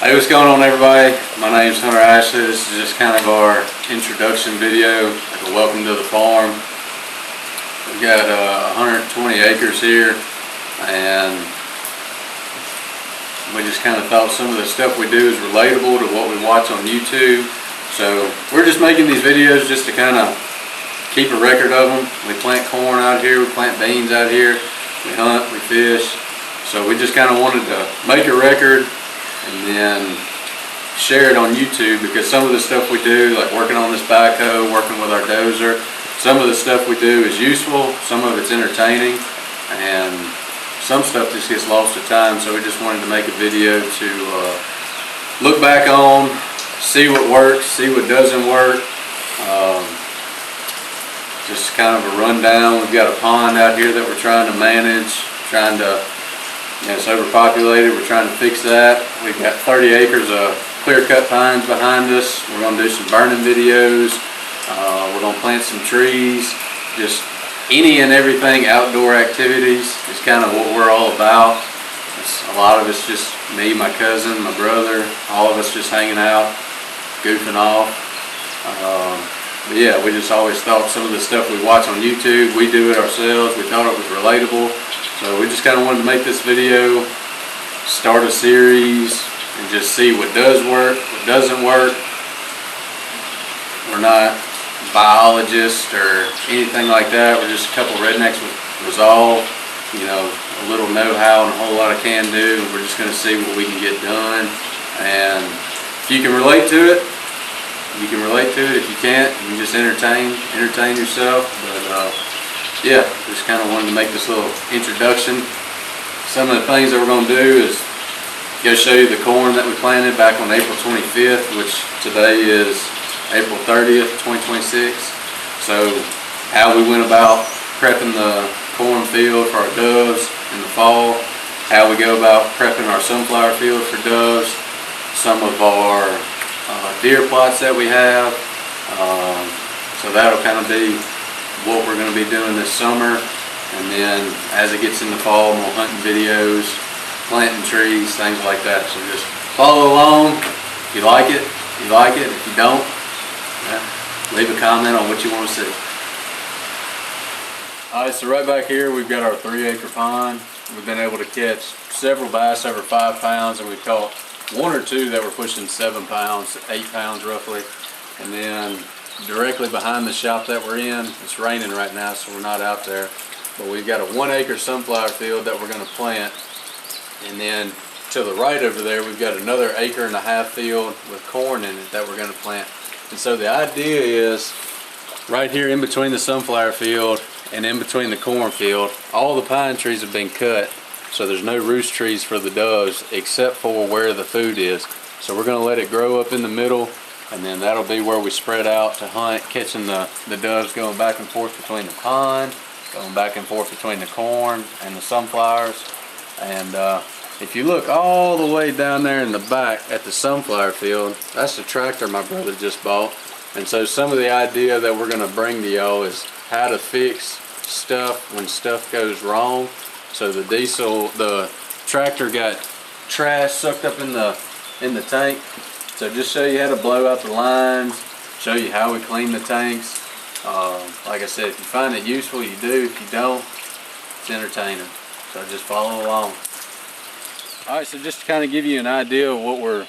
Hey, what's going on, everybody? My name's Hunter Ashley. This is just kind of our introduction video, like a welcome to the farm. We've got 120 acres here, and we just kind of thought some of the stuff we do is relatable to what we watch on YouTube. So we're just making these videos just to kind of keep a record of them. We plant corn out here, we plant beans out here, we hunt, we fish. So we just kind of wanted to make a record and then share it on YouTube, because some of the stuff we do, like working on this backhoe, working with our dozer, some of the stuff we do is useful, some of it's entertaining, and some stuff just gets lost to time. So we just wanted to make a video to look back on, see what works, see what doesn't work. Just kind of a rundown. We've got a pond out here that we're trying to manage, it's overpopulated. We're trying to fix that. We've got 30 acres of clear-cut pines behind us. We're going to do some burning videos. We're going to plant some trees. Just any and everything outdoor activities is kind of what we're all about. A lot of it's just me, my cousin, my brother, all of us just hanging out, goofing off. But yeah, we just always thought some of the stuff we watch on YouTube, we do it ourselves. We thought it was relatable. So we just kind of wanted to make this video, start a series, and just see what does work, what doesn't work. We're not biologists or anything like that. We're just a couple rednecks with resolve, a little know-how and a whole lot of can-do. And we're just going to see what we can get done. And if you can relate to it, you can relate to it. If you can't, you can just entertain yourself. But yeah, just kind of wanted to make this little introduction. Some of the things that we're going to do is go show you the corn that we planted back on April 25th, which today is April 30th, 2026. So how we went about prepping the corn field for our doves in the fall, how we go about prepping our sunflower field for doves, some of our deer plots that we have. So that'll kind of be what we're going to be doing this summer. And then as it gets in the fall, more hunting videos, planting trees, things like that. So just follow along. If you like it, you like it. If you don't, leave a comment on what you want to see. Alright, so right back here we've got our 3-acre pond. We've been able to catch several bass over 5 pounds, and we've caught 1 or 2 that were pushing 7 pounds, 8 pounds roughly. And then directly behind the shop that we're in, it's raining right now, so we're not out there, but we've got a 1-acre sunflower field that we're going to plant. And then to the right over there we've got another 1.5 acre field with corn in it that we're going to plant. And so the idea is, right here in between the sunflower field and in between the corn field, all the pine trees have been cut, so there's no roost trees for the doves except for where the food is. So we're going to let it grow up in the middle, and then that'll be where we spread out to hunt, catching the doves going back and forth between the pond, going back and forth between the corn and the sunflowers. And if you look all the way down there in the back at the sunflower field, that's the tractor my brother just bought. And so some of the idea that we're going to bring to y'all is how to fix stuff when stuff goes wrong. So the tractor got trash sucked up in the tank. So just show you how to blow out the lines, show you how we clean the tanks. Like I said, if you find it useful, you do. If you don't, it's entertaining. So just follow along. Alright, so just to kind of give you an idea of what we're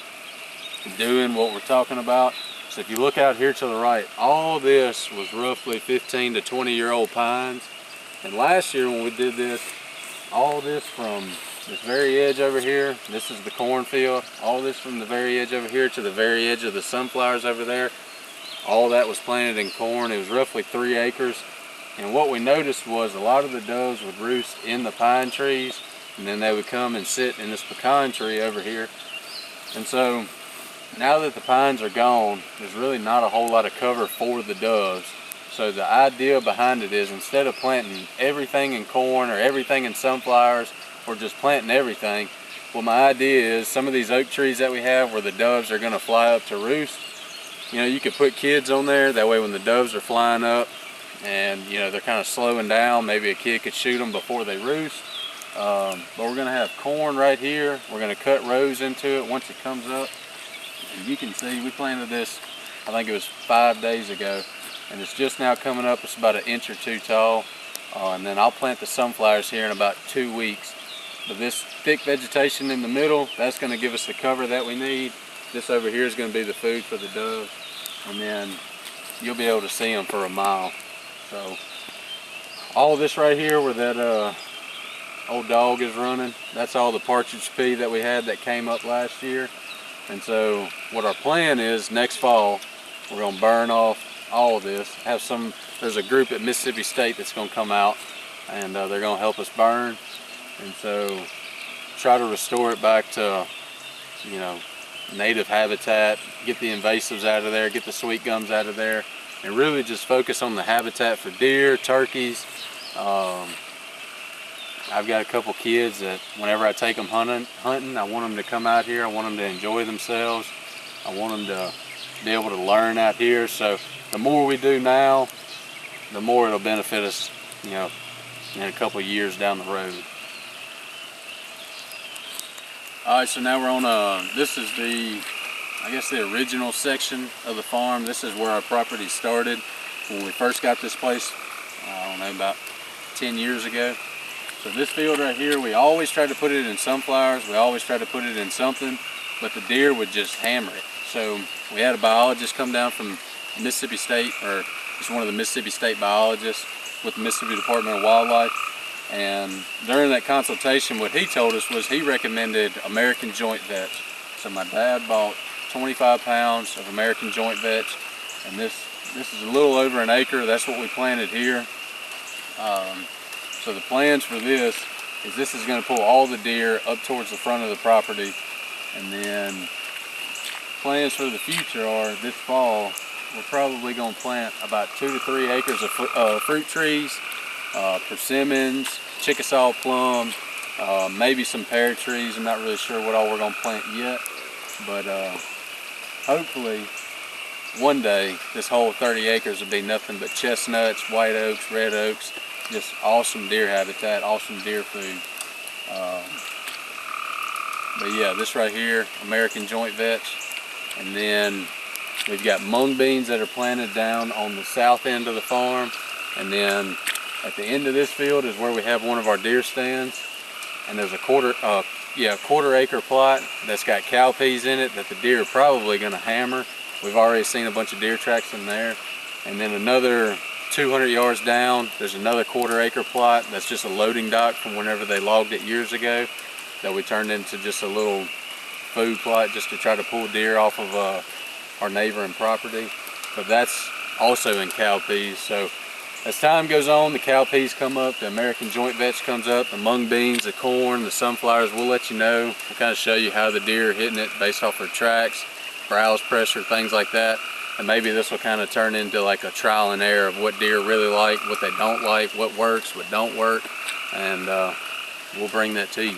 doing, what we're talking about. So if you look out here to the right, all this was roughly 15 to 20-year-old pines. And last year when we did this, all this from this very edge over here, this is the cornfield, all this from the very edge over here to the very edge of the sunflowers over there, all that was planted in corn. It was roughly 3 acres. And what we noticed was a lot of the doves would roost in the pine trees, and then they would come and sit in this pecan tree over here. And so now that the pines are gone, there's really not a whole lot of cover for the doves. So the idea behind it is, instead of planting everything in corn or everything in sunflowers or just planting everything, well, my idea is some of these oak trees that we have where the doves are going to fly up to roost, you could put kids on there. That way when the doves are flying up and they're kind of slowing down, maybe a kid could shoot them before they roost. But we're gonna have corn right here. We're gonna cut rows into it once it comes up. And you can see we planted this, I think it was 5 days ago, and it's just now coming up. It's about 1 inch or 2 tall. And then I'll plant the sunflowers here in about 2 weeks. But this thick vegetation in the middle, that's gonna give us the cover that we need. This over here is gonna be the food for the doves. And then you'll be able to see them for a mile. So all of this right here where that old dog is running, that's all the partridge pea that we had that came up last year. And so what our plan is, next fall we're going to burn off all of this. There's a group at Mississippi State that's going to come out, and they're going to help us burn, and so try to restore it back to, you know, native habitat, get the invasives out of there, get the sweet gums out of there, and really just focus on the habitat for deer, turkeys. I've got a couple kids that whenever I take them hunting, I want them to come out here. I want them to enjoy themselves. I want them to be able to learn out here. So the more we do now, the more it'll benefit us, you know, in a couple years down the road. All right, so now we're on this is I guess the original section of the farm. This is where our property started when we first got this place, I don't know, about 10 years ago. So this field right here, we always tried to put it in sunflowers. We always tried to put it in something, but the deer would just hammer it. So we had a biologist come down from Mississippi State, or he's one of the Mississippi State biologists with the Mississippi Department of Wildlife. And during that consultation, what he told us was he recommended American joint vetch. So my dad bought 25 pounds of American joint vetch, and this is a little over 1 acre. That's what we planted here. So the plans for this is going to pull all the deer up towards the front of the property, and then plans for the future are this fall we're probably going to plant about 2 to 3 acres of fruit trees, persimmons, Chickasaw plum, maybe some pear trees. I'm not really sure what all we're going to plant yet, but hopefully one day this whole 30 acres will be nothing but chestnuts, white oaks, red oaks, just awesome deer habitat, awesome deer food. But yeah, this right here, American joint vetch. And then we've got mung beans that are planted down on the south end of the farm. And then at the end of this field is where we have one of our deer stands. And there's a quarter acre plot that's got cow peas in it that the deer are probably gonna hammer. We've already seen a bunch of deer tracks in there. And then another 200 yards down, there's another quarter acre plot that's just a loading dock from whenever they logged it years ago that we turned into just a little food plot just to try to pull deer off of our neighboring property. But that's also in cow peas. So as time goes on, the cow peas come up, the American joint vetch comes up, the mung beans, the corn, the sunflowers, we'll let you know. We'll kind of show you how the deer are hitting it based off their tracks, browse pressure, things like that. And maybe this will kind of turn into like a trial and error of what deer really like, what they don't like, what works, what don't work, and we'll bring that to you.